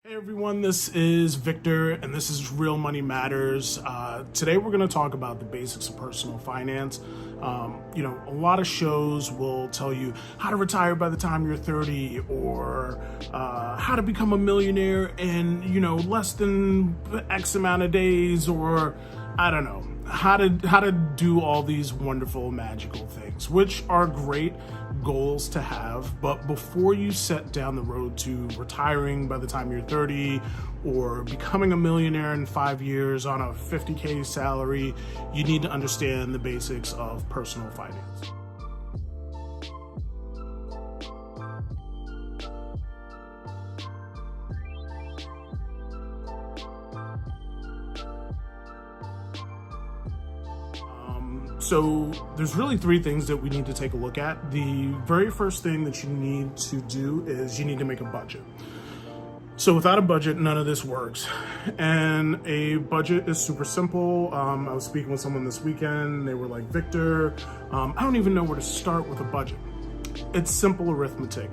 Hey everyone, this is Victor and this is Real Money Matters. Today we're going to talk about the basics of personal finance. A lot of shows will tell you how to retire by the time you're 30 or how to become a millionaire in, less than X amount of days, or I don't know, how to do all these wonderful magical things, which are great goals to have. But before you set down the road to retiring by the time you're 30 or becoming a millionaire in 5 years on a 50K salary, you need to understand the basics of personal finance. So there's really three things that we need to take a look at. The very first thing that you need to do is you need to make a budget. So without a budget, none of this works. And a budget is super simple. I was speaking with someone this weekend. They were like, Victor, I don't even know where to start with a budget. It's simple arithmetic.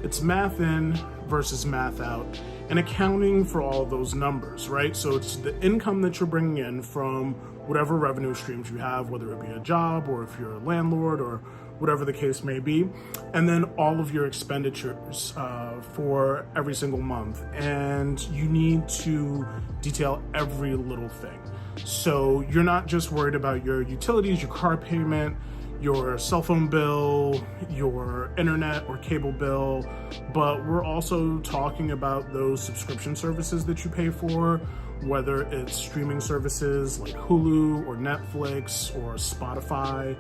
It's math in versus math out and accounting for all of those numbers, right? So it's the income that you're bringing in from whatever revenue streams you have, whether it be a job or if you're a landlord or whatever the case may be, and then all of your expenditures for every single month. And you need to detail every little thing. So you're not just worried about your utilities, your car payment, your cell phone bill, your internet or cable bill, but we're also talking about those subscription services that you pay for, whether it's streaming services like Hulu or Netflix or Spotify,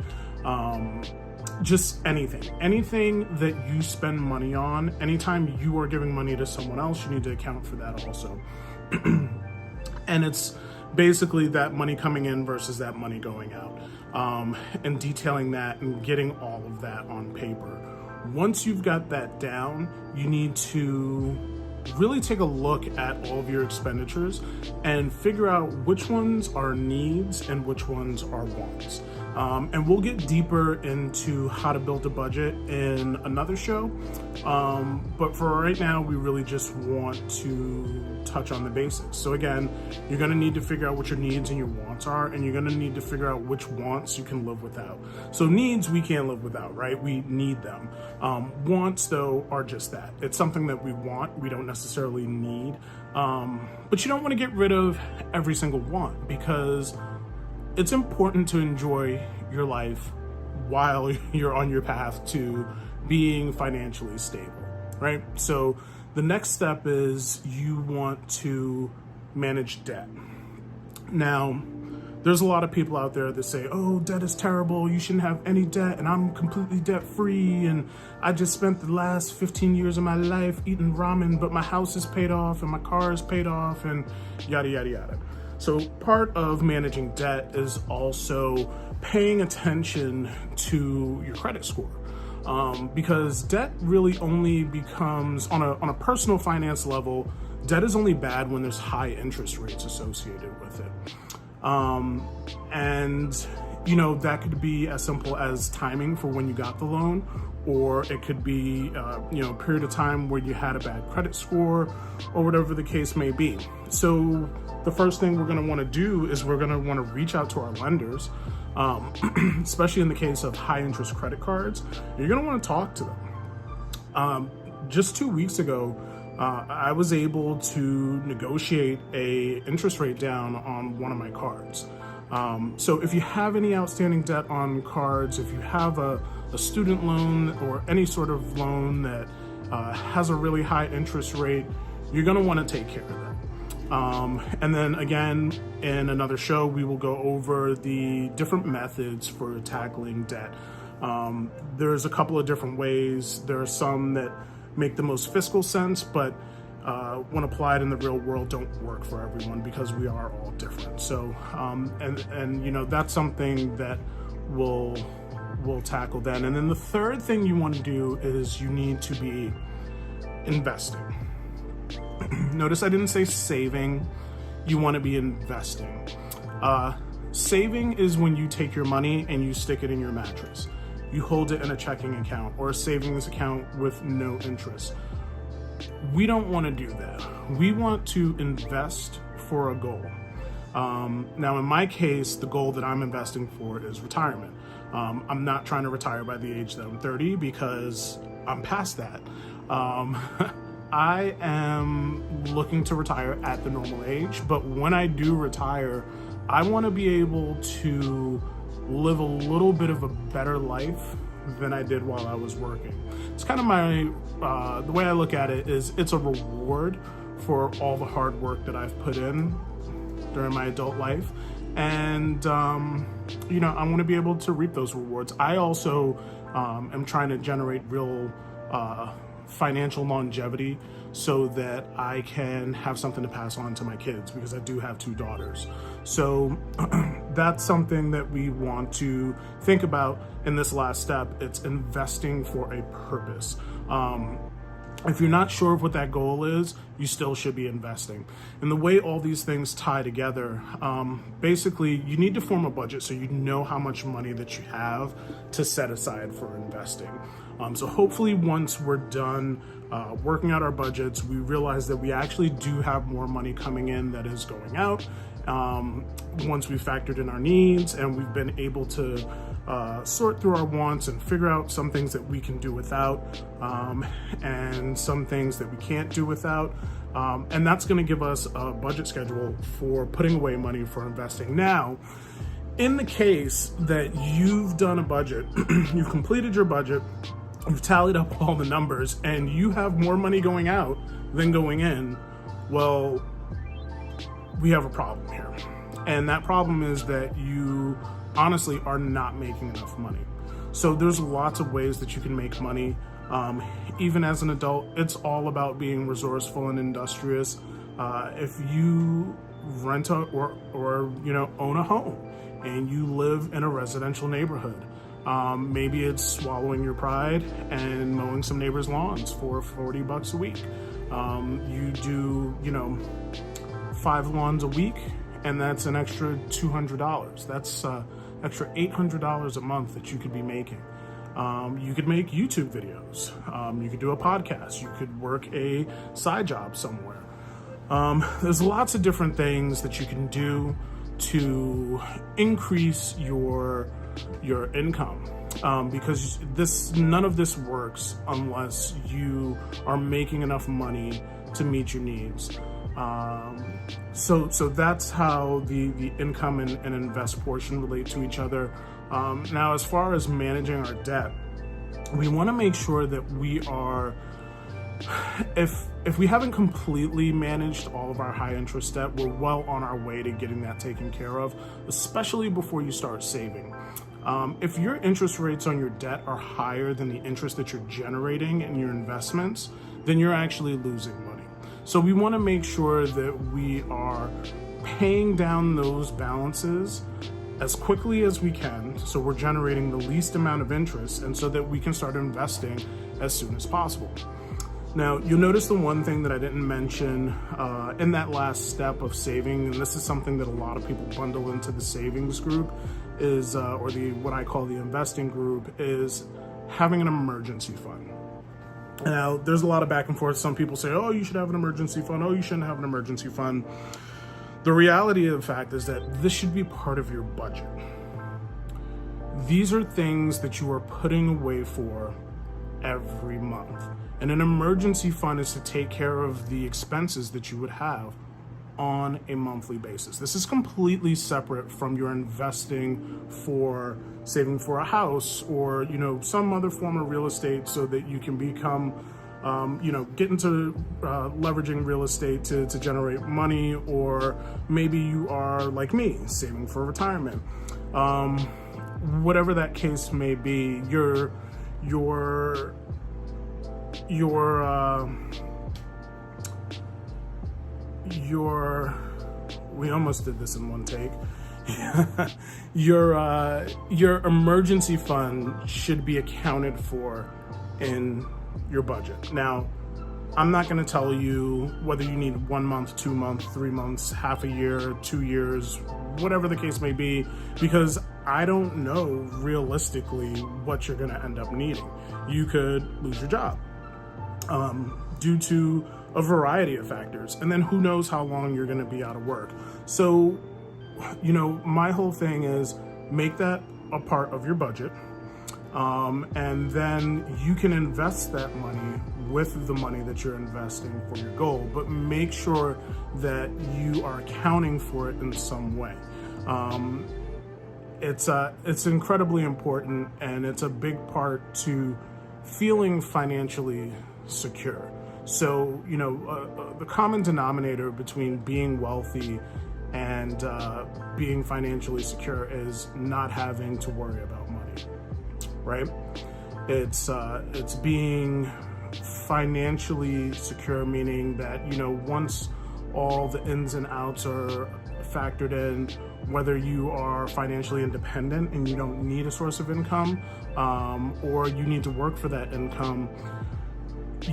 just anything that you spend money on. Anytime you are giving money to someone else, you need to account for that also. And it's basically that money coming in versus that money going out, and detailing that and getting all of that on paper. Once you've got that down, you need to really take a look at all of your expenditures and figure out which ones are needs and which ones are wants. And we'll get deeper into how to build a budget in another show. But for right now, we really just want to touch on the basics. So again, you're gonna need to figure out what your needs and your wants are, and you're gonna need to figure out which wants you can live without. So needs we can't live without, right? We need them. Wants though are just that. It's something that we want, we don't necessarily need. But you don't wanna get rid of every single want, because it's important to enjoy your life while you're on your path to being financially stable, right? So the next step is you want to manage debt. Now, there's a lot of people out there that say, oh, debt is terrible, you shouldn't have any debt, and I'm completely debt free, and I just spent the last 15 years of my life eating ramen, but my house is paid off and my car is paid off, and yada, yada, yada. So part of managing debt is also paying attention to your credit score, because debt really only becomes, on a personal finance level, debt is only bad when there's high interest rates associated with it. And that could be as simple as timing for when you got the loan, or it could be a period of time where you had a bad credit score, or whatever the case may be. So the first thing we're going to want to do is we're going to want to reach out to our lenders, especially in the case of high interest credit cards. You're going to want to talk to them. Just 2 weeks ago, I was able to negotiate a interest rate down on one of my cards. So if you have any outstanding debt on cards, if you have a student loan or any sort of loan that has a really high interest rate, you're going to want to take care of that. And then again, in another show, we will go over the different methods for tackling debt. There's a couple of different ways. There are some that make the most fiscal sense, but when applied in the real world don't work for everyone, because we are all different. So that's something that we'll tackle then. And then the third thing you want to do is you need to be investing. Notice I didn't say saving. You want to be investing. Saving is when you take your money and you stick it in your mattress. You hold it in a checking account or a savings account with no interest. We don't want to do that. We want to invest for a goal. Now, in my case, the goal that I'm investing for is retirement. I'm not trying to retire by the age that I'm 30 because I'm past that. I am looking to retire at the normal age, but when I do retire, I want to be able to live a little bit of a better life than I did while I was working. It's kind of the way I look at it is it's a reward for all the hard work that I've put in during my adult life. And, I want to be able to reap those rewards. I also am trying to generate real financial longevity so that I can have something to pass on to my kids, because I do have 2 daughters. So that's something that we want to think about in this last step. It's investing for a purpose. If you're not sure of what that goal is, you still should be investing. And the way all these things tie together, basically you need to form a budget so you know how much money that you have to set aside for investing. So hopefully once we're done working out our budgets, we realize that we actually do have more money coming in that is going out. Once we've factored in our needs and we've been able to sort through our wants and figure out some things that we can do without, and some things that we can't do without. And that's going to give us a budget schedule for putting away money for investing. Now, in the case that you've done a budget, you've completed your budget, you've tallied up all the numbers, and you have more money going out than going in, well, we have a problem here. And that problem is that you honestly are not making enough money. So there's lots of ways that you can make money. Even as an adult, it's all about being resourceful and industrious. If you rent or own a home and you live in a residential neighborhood, maybe it's swallowing your pride and mowing some neighbors' lawns for $40 a week. You do, 5 lawns a week, and that's an extra $200. That's extra $800 a month that you could be making. You could make YouTube videos. You could do a podcast. You could work a side job somewhere. There's lots of different things that you can do to increase your income, because none of this works unless you are making enough money to meet your needs. So that's how the income and invest portion relate to each other. Now, as far as managing our debt, we want to make sure that we are, if we haven't completely managed all of our high interest debt, we're well on our way to getting that taken care of, especially before you start saving. If your interest rates on your debt are higher than the interest that you're generating in your investments, then you're actually losing money. So we want to make sure that we are paying down those balances as quickly as we can, so we're generating the least amount of interest, and so that we can start investing as soon as possible. Now, you'll notice the one thing that I didn't mention in that last step of saving, and this is something that a lot of people bundle into the savings group, is or what I call the investing group, is having an emergency fund. Now, there's a lot of back and forth. Some people say, oh, you should have an emergency fund. Oh, you shouldn't have an emergency fund. The reality of the fact is that this should be part of your budget. These are things that you are putting away for every month. And an emergency fund is to take care of the expenses that you would have on a monthly basis. This is completely separate from your investing for saving for a house or, some other form of real estate so that you can become, get into leveraging real estate to generate money, or maybe you are like me, saving for retirement. Whatever that case may be, we almost did this in one take. Your emergency fund should be accounted for in your budget. Now, I'm not going to tell you whether you need 1 month, 2 months, 3 months, half a year, 2 years, whatever the case may be, because I don't know realistically what you're going to end up needing. You could lose your job. due to a variety of factors. And then who knows how long you're going to be out of work. So, my whole thing is make that a part of your budget. And then you can invest that money with the money that you're investing for your goal, but make sure that you are accounting for it in some way. It's incredibly important, and it's a big part to feeling financially secure. So, the common denominator between being wealthy and being financially secure is not having to worry about money, right? It's being financially secure, meaning that, once all the ins and outs are factored in, whether you are financially independent and you don't need a source of income, or you need to work for that income,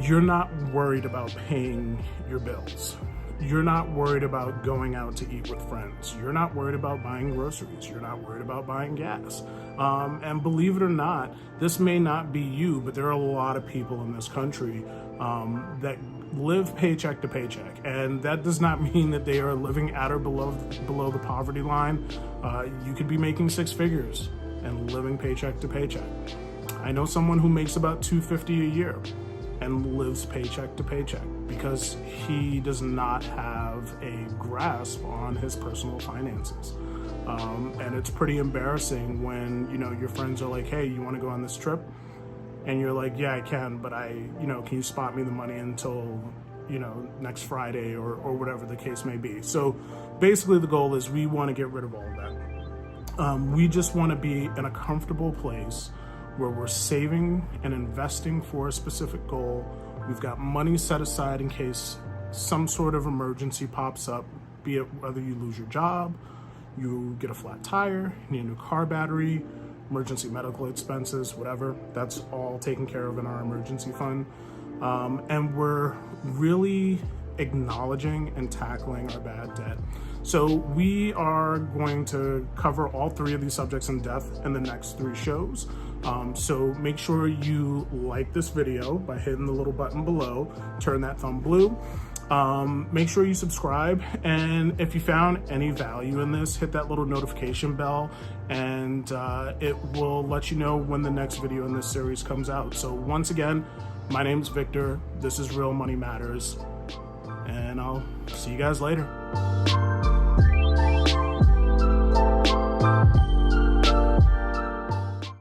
you're not worried about paying your bills. You're not worried about going out to eat with friends. You're not worried about buying groceries. You're not worried about buying gas. And believe it or not, this may not be you, but there are a lot of people in this country that live paycheck to paycheck. And that does not mean that they are living at or below the poverty line. You could be making six figures and living paycheck to paycheck. I know someone who makes about $250 a year and lives paycheck to paycheck because he does not have a grasp on his personal finances. And it's pretty embarrassing when, your friends are like, hey, you want to go on this trip? And you're like, yeah, I can, but can you spot me the money until, next Friday or whatever the case may be. So basically the goal is we want to get rid of all of that. We just want to be in a comfortable place where we're saving and investing for a specific goal. We've got money set aside in case some sort of emergency pops up, be it whether you lose your job, you get a flat tire, you need a new car battery, emergency medical expenses, whatever. That's all taken care of in our emergency fund. And we're really acknowledging and tackling our bad debt. So we are going to cover all three of these subjects in depth in the next 3 shows. So make sure you like this video by hitting the little button below, turn that thumb blue. Make sure you subscribe, and if you found any value in this, hit that little notification bell, and it will let you know when the next video in this series comes out. So once again, my name's Victor, this is Real Money Matters, and I'll see you guys later.